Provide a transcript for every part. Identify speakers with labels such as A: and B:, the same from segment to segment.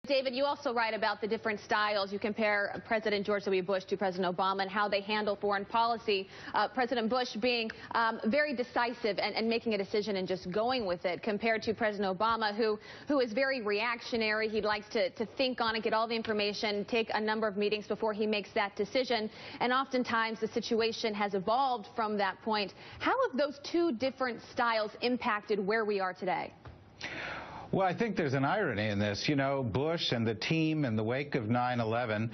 A: David, you also write about the different styles. You compare President George W. Bush to President Obama and how they handle foreign policy. President Bush being very decisive and making a decision and just going with it, compared to President Obama, who is very reactionary. He likes to think on it, get all the information, take a number of meetings before he makes that decision. And oftentimes the situation has evolved from that point. How have those two different styles impacted where we are today?
B: Well, I think there's an irony in this. You know, Bush and the team in the wake of 9/11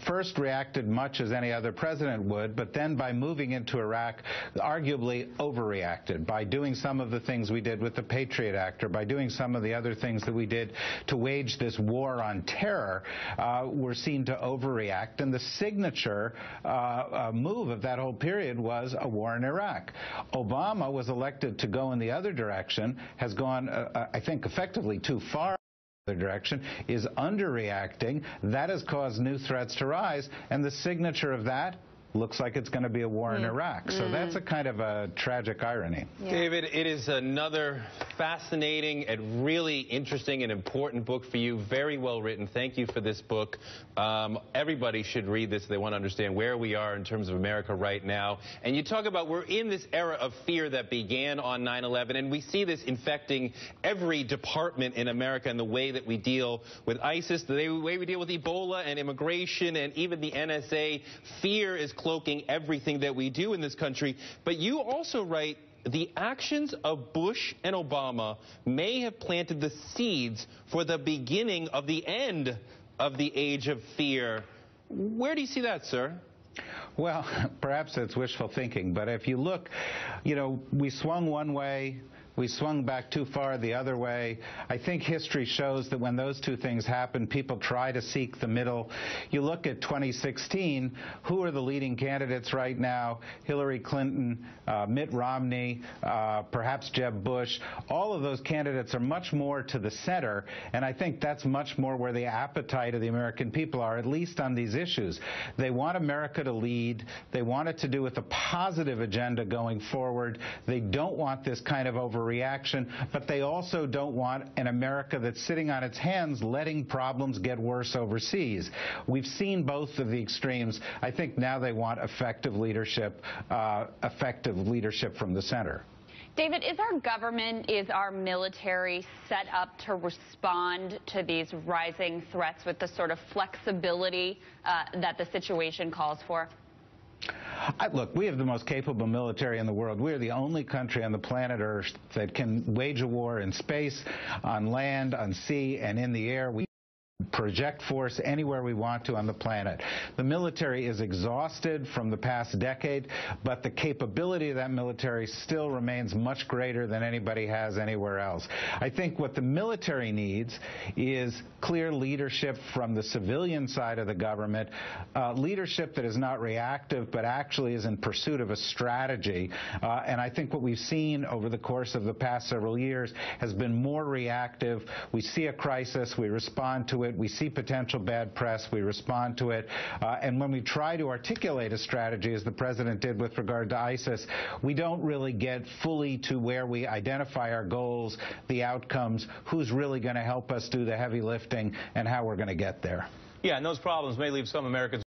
B: first reacted much as any other president would, but then by moving into Iraq, arguably overreacted by doing some of the things we did with the Patriot Act, or by doing some of the other things that we did to wage this war on terror. Were seen to overreact, and the signature move of that whole period was a war in Iraq. Obama was elected to go in the other direction, has gone, I think, effectively too far in the other direction, is underreacting. That has caused new threats to rise, and the signature of that looks like it's going to be a war in Iraq. So that's a kind of a tragic irony.
C: Yeah. David, it is another fascinating and really interesting and important book for you. Very well written. Thank you for this book. Everybody should read this if they want to understand where we are in terms of America right now. And you talk about we're in this era of fear that began on 9/11, and we see this infecting every department in America and the way that we deal with ISIS, the way we deal with Ebola and immigration and even the NSA. Fear is cloaking everything that we do in this country. But you also write, the actions of Bush and Obama may have planted the seeds for the beginning of the end of the age of fear. Where do you see that, sir?
B: Well, perhaps it's wishful thinking, but if you look, you know, we swung one way, we swung back too far the other way. I think history shows that when those two things happen, people try to seek the middle. You look at 2016, who are the leading candidates right now? Hillary Clinton, Mitt Romney, perhaps Jeb Bush. All of those candidates are much more to the center, and I think that's much more where the appetite of the American people are, at least on these issues. They want America to lead. They want it to do with a positive agenda going forward. They don't want this kind of overreaction, but they also don't want an America that's sitting on its hands letting problems get worse overseas. We've seen both of the extremes. I think now they want effective leadership from the center.
D: David, is our government, is our military set up to respond to these rising threats with the sort of flexibility that the situation calls for?
B: Look, we have the most capable military in the world. We are the only country on the planet Earth that can wage a war in space, on land, on sea, and in the air. We project force anywhere we want to on the planet. The military is exhausted from the past decade, but the capability of that military still remains much greater than anybody has anywhere else. I think what the military needs is clear leadership from the civilian side of the government, leadership that is not reactive but actually is in pursuit of a strategy. And I think what we've seen over the course of the past several years has been more reactive. We see a crisis, we respond to it. We see potential bad press, we respond to it. And when we try to articulate a strategy, as the president did with regard to ISIS, we don't really get fully to where we identify our goals, the outcomes, who's really going to help us do the heavy lifting, and how we're going to get there.
C: Yeah, and those problems may leave some Americans